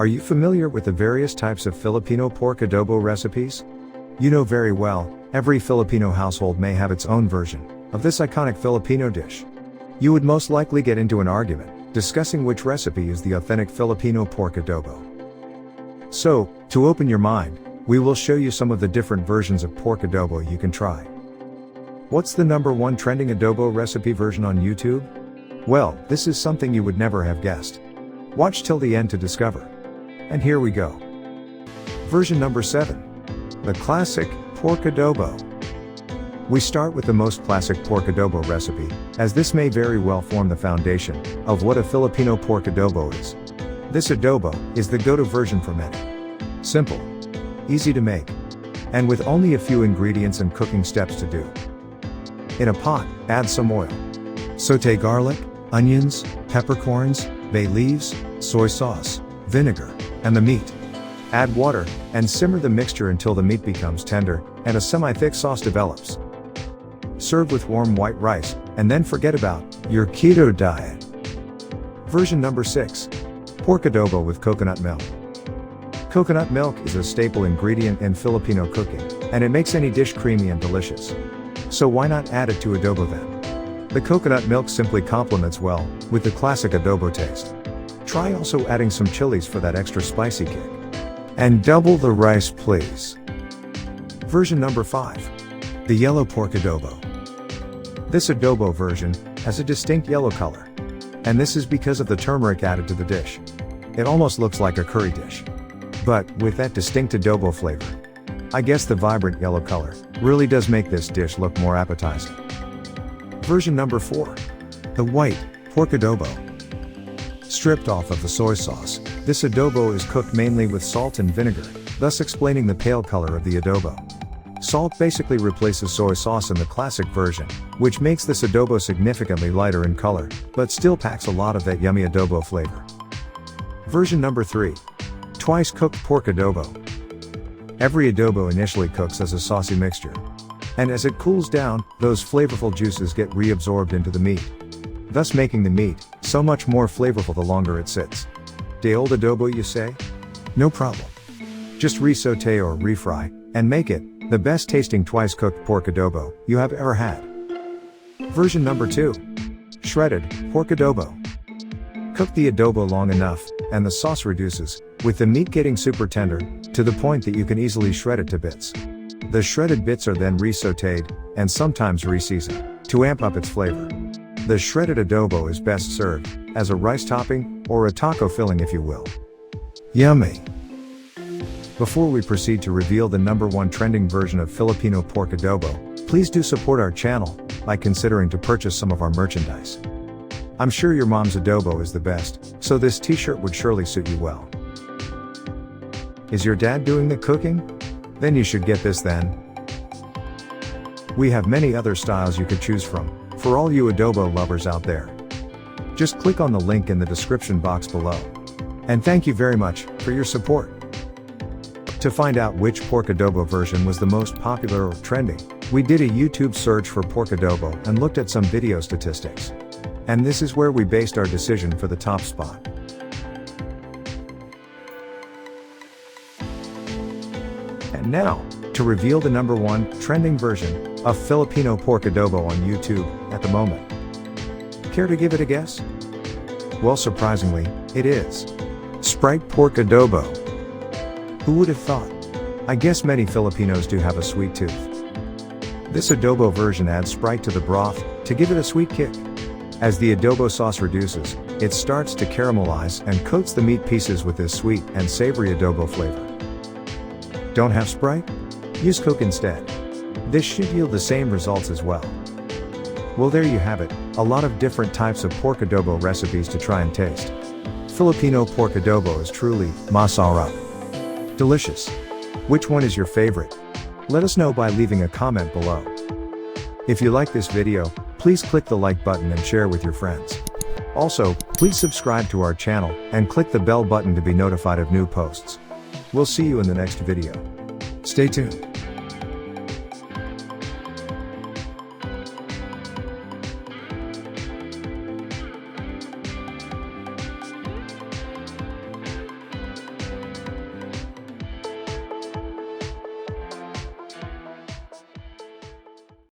Are you familiar with the various types of Filipino pork adobo recipes? You know very well, every Filipino household may have its own version of this iconic Filipino dish. You would most likely get into an argument discussing which recipe is the authentic Filipino pork adobo. So, to open your mind, we will show you some of the different versions of pork adobo you can try. What's the #1 trending adobo recipe version on YouTube? Well, this is something you would never have guessed. Watch till the end to discover. And here we go. Version number 7. The classic pork adobo. We start with the most classic pork adobo recipe, as this may very well form the foundation of what a Filipino pork adobo is. This adobo is the go-to version for many. Simple, easy to make, and with only a few ingredients and cooking steps to do. In a pot, add some oil. Sauté garlic, onions, peppercorns, bay leaves, soy sauce, vinegar, and the meat. Add water, and simmer the mixture until the meat becomes tender, and a semi-thick sauce develops. Serve with warm white rice, and then forget about your keto diet. Version number 6. Pork adobo with coconut milk. Coconut milk is a staple ingredient in Filipino cooking, and it makes any dish creamy and delicious. So why not add it to adobo then? The coconut milk simply complements well with the classic adobo taste. Try also adding some chilies for that extra spicy kick. And double the rice, please. Version number 5. The yellow pork adobo. This adobo version has a distinct yellow color. And this is because of the turmeric added to the dish. It almost looks like a curry dish. But with that distinct adobo flavor. I guess the vibrant yellow color really does make this dish look more appetizing. Version number 4. The white pork adobo. Stripped off of the soy sauce, this adobo is cooked mainly with salt and vinegar, thus explaining the pale color of the adobo. Salt basically replaces soy sauce in the classic version, which makes this adobo significantly lighter in color, but still packs a lot of that yummy adobo flavor. Version number 3. Twice cooked pork adobo. Every adobo initially cooks as a saucy mixture. And as it cools down, those flavorful juices get reabsorbed into the meat, thus making the meat so much more flavorful the longer it sits. De old adobo, you say? No problem. Just re-saute or refry, and make it the best tasting twice cooked pork adobo you have ever had. Version number 2. Shredded pork adobo. Cook the adobo long enough, and the sauce reduces, with the meat getting super tender, to the point that you can easily shred it to bits. The shredded bits are then re-sauteed, and sometimes re-seasoned, to amp up its flavor. The shredded adobo is best served as a rice topping, or a taco filling if you will. Yummy! Before we proceed to reveal the #1 trending version of Filipino pork adobo, please do support our channel by considering to purchase some of our merchandise. I'm sure your mom's adobo is the best, so this t-shirt would surely suit you well. Is your dad doing the cooking? Then you should get this then. We have many other styles you could choose from, for all you adobo lovers out there. Just click on the link in the description box below. And thank you very much for your support. To find out which pork adobo version was the most popular or trending, we did a YouTube search for pork adobo and looked at some video statistics. And this is where we based our decision for the top spot. And now, to reveal the #1 trending version of Filipino pork adobo on YouTube at the moment. Care to give it a guess? Well, surprisingly, it is Sprite pork adobo. Who would have thought? I guess many Filipinos do have a sweet tooth. This adobo version adds Sprite to the broth to give it a sweet kick. As the adobo sauce reduces, it starts to caramelize and coats the meat pieces with this sweet and savory adobo flavor. Don't have Sprite? Use Coke instead. This should yield the same results as well. Well, there you have it, a lot of different types of pork adobo recipes to try and taste. Filipino pork adobo is truly masarap. Delicious. Which one is your favorite? Let us know by leaving a comment below. If you like this video, please click the like button and share with your friends. Also, please subscribe to our channel and click the bell button to be notified of new posts. We'll see you in the next video. Stay tuned.